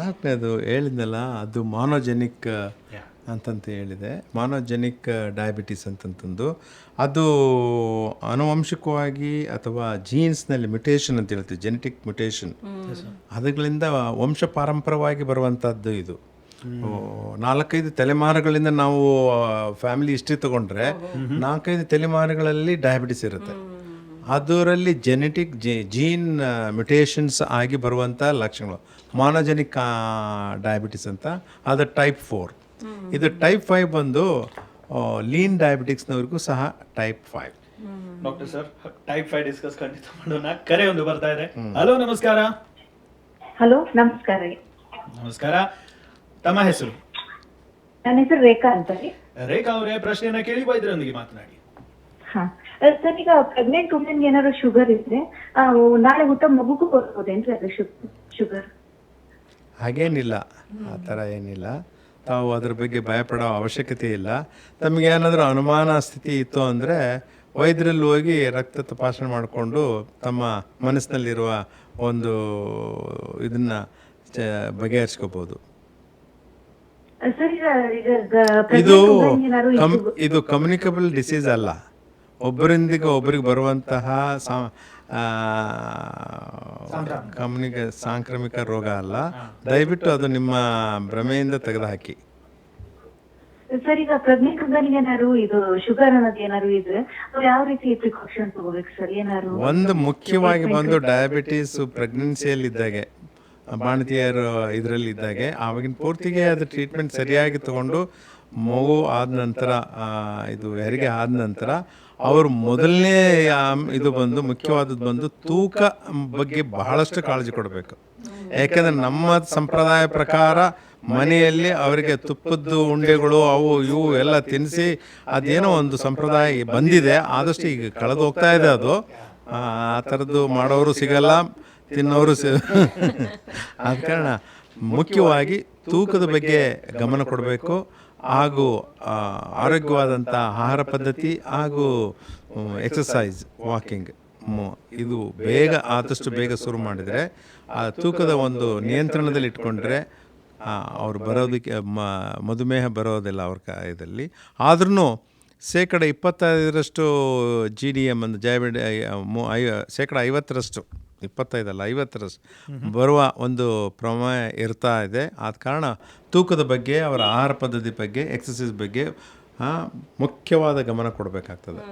ನಾಲ್ಕನೇದು ಹೇಳಿದ್ನಲ್ಲ, ಅದು ಮಾನೋಜೆನಿಕ್ ಅಂತಂತ ಹೇಳಿದೆ. ಮಾನೋಜೆನಿಕ್ ಡಯಾಬಿಟಿಸ್ ಅಂತಂತಂದು ಅದು ಆನುವಂಶಿಕವಾಗಿ ಅಥವಾ ಜೀನ್ಸ್ನಲ್ಲಿ ಮ್ಯುಟೇಷನ್ ಅಂತ ಹೇಳ್ತೀವಿ, ಜೆನೆಟಿಕ್ ಮ್ಯುಟೇಷನ್, ಅದಗಳಿಂದ ವಂಶ ಪಾರಂಪರವಾಗಿ ಬರುವಂಥದ್ದು. ಇದು 4-5 ತಲೆಮಾರುಗಳಿಂದ ನಾವು ಫ್ಯಾಮಿಲಿ ಹಿಸ್ಟ್ರಿ ತಗೊಂಡ್ರೆ 4-5 ತಲೆಮಾರುಗಳಲ್ಲಿ ಡಯಾಬಿಟಿಸ್ ಇರುತ್ತೆ. ಅದರಲ್ಲಿ ಜೆನೆಟಿಕ್ ಜೀನ್ ಮ್ಯುಟೇಷನ್ಸ್ ಆಗಿ ಬರುವಂಥ ಲಕ್ಷಣಗಳು ಮಾನೋಜೆನಿಕ್ ಡಯಾಬಿಟಿಸ್ ಅಂತ. ಅದು ಟೈಪ್ 4. ಇದು ಟೈಪ್ 5 ಬಂದು ಲೀನ್ ಡಯಾಬಿಟಿಕ್ಸ್ನವ್ರಿಗೂ ಸಹ type 5. Doctor sir, type 5 discuss ಖಂಡಿತ ಮಾಡೋಣ. ಕರೆ ಒಂದು ಬರ್ತಾ ಇದೆ. ಹಲೋ, ನಮಸ್ಕಾರ. ಹಲೋ, ನಮಸ್ಕಾರ. ನಮಸ್ಕಾರ. ತಮ್ಮ ಹೆಸರು? ನನ್ನ ಹೆಸರು ರೇಖಾ ಅಂತ ರೀ. ರೇಖಾ ಅವರೇ, ಪ್ರಶ್ನೆಯನ್ನ ಕೇಳಿ ವೈದ್ಯರೊಂದಿಗೆ ಮಾತನಾಡಿ. ಸರ್, ಈಗ ಪ್ರೆಗ್ನೆಂಟ್ ವುಮೆನ್ ಏನಾದ್ರು ಶುಗರ್ ಇದ್ರೆ ನಾಳೆ ಹುಟ್ಟೋ ಮಗುಗೂ ಬರ್ಬೋದೇನ್ರಿ ಅದು ಶುಗರ್? ಹಾಗೇನಿಲ್ಲ, ಆ ಥರ ಏನಿಲ್ಲ. ತಾವು ಅದ್ರ ಬಗ್ಗೆ ಭಯಪಡೋ ಅವಶ್ಯಕತೆ ಇಲ್ಲ. ತಮಗೆ ಏನಾದರೂ ಅನುಮಾನ ಸ್ಥಿತಿ ಇತ್ತು ಅಂದರೆ ವೈದ್ಯರಲ್ಲಿ ಹೋಗಿ ರಕ್ತ ತಪಾಸಣೆ ಮಾಡಿಕೊಂಡು ತಮ್ಮ ಮನಸ್ಸಿನಲ್ಲಿರುವ ಒಂದು ಇದನ್ನು ಬಗೆಹರಿಸ್ಕೋಬೋದು. ಇದು ಕಮ್ಯುನಿಕಬಲ್ ಡಿಸೀಸ್ ಅಲ್ಲ, ಒಬ್ಬರಿಂದಿಗೆ ಒಬ್ಬರಿಗೆ ಬರುವಂತಹ ಸಾಂಕ್ರಾಮಿಕ ರೋಗ ಅಲ್ಲ. ದಯವಿಟ್ಟು ಅದು ನಿಮ್ಮ ಭ್ರಮೆಯಿಂದ ತೆಗೆದುಹಾಕಿ. ಸರ್, ಈಗ ಪ್ರೆಗ್ನೆಂಟ್ ವುಮೆನ್ಗೆ ಏನಾದ್ರು ಇದು ಶುಗರ್ ಅನ್ನೋದು ಏನಾದ್ರು ಇದ್ರೆ ಯಾವ ರೀತಿ ಪ್ರಿಕಾಷನ್ ತಗೋಬೇಕು ಸರ್? ಏನಾದ್ರು ಒಂದು ಮುಖ್ಯವಾಗಿ ಬಂದು ಡಯಾಬಿಟೀಸ್ ಪ್ರೆಗ್ನೆನ್ಸಿಯಲ್ಲಿ ಇದ್ದಾಗೆ, ಬಾಣತಿಯರು ಇದರಲ್ಲಿ ಇದ್ದಾಗೆ ಆವಾಗಿನ ಪೂರ್ತಿಗೆ ಅದು ಟ್ರೀಟ್ಮೆಂಟ್ ಸರಿಯಾಗಿ ತಗೊಂಡು ಮಗು ಆದ ನಂತರ, ಇದು ಹೆರಿಗೆ ಆದ ನಂತರ ಅವರು ಮೊದಲನೇ ಇದು ಬಂದು ಮುಖ್ಯವಾದದ್ದು ಬಂದು ತೂಕ ಬಗ್ಗೆ ಬಹಳಷ್ಟು ಕಾಳಜಿ ಕೊಡಬೇಕು. ಯಾಕೆಂದರೆ ನಮ್ಮ ಸಂಪ್ರದಾಯ ಪ್ರಕಾರ ಮನೆಯಲ್ಲಿ ಅವರಿಗೆ ತುಪ್ಪದ್ದು ಉಂಡೆಗಳು ಅವು ಇವು ಎಲ್ಲ ತಿನ್ನಿಸಿ ಅದೇನೋ ಒಂದು ಸಂಪ್ರದಾಯ ಬಂದಿದೆ, ಆದಷ್ಟು ಈಗ ಕಳೆದು ಹೋಗ್ತಾ ಇದೆ ಅದು. ಆ ಥರದ್ದು ಮಾಡೋರು ಸಿಗಲ್ಲ, ತಿನ್ನೋರು ಆದ ಕಾರಣ ಮುಖ್ಯವಾಗಿ ತೂಕದ ಬಗ್ಗೆ ಗಮನ ಕೊಡಬೇಕು. ಹಾಗೂ ಆರೋಗ್ಯವಾದಂಥ ಆಹಾರ ಪದ್ಧತಿ ಹಾಗೂ ಎಕ್ಸಸೈಸ್, ವಾಕಿಂಗ್, ಇದು ಆದಷ್ಟು ಬೇಗ ಶುರು ಮಾಡಿದರೆ ಆ ತೂಕದ ಒಂದು ನಿಯಂತ್ರಣದಲ್ಲಿ ಇಟ್ಕೊಂಡ್ರೆ ಅವ್ರು ಬರೋದಕ್ಕೆ ಮಧುಮೇಹ ಬರೋದಿಲ್ಲ ಅವ್ರ ಇದರಲ್ಲಿ. ಆದ್ರೂ 25% GDM ಅಂದರೆ ಶೇಕಡ 50%, 25 ಅಲ್ಲ 50% ಬರುವ ಒಂದು ಪ್ರಮೇಯ ಇರ್ತಾ ಇದೆ. ಆದ ಕಾರಣ ತೂಕದ ಬಗ್ಗೆ, ಅವರ ಆಹಾರ ಪದ್ಧತಿ ಬಗ್ಗೆ, ಎಕ್ಸಸೈಸ್ ಬಗ್ಗೆ ಮುಖ್ಯವಾದ ಗಮನ ಕೊಡಬೇಕಾಗ್ತದೆ.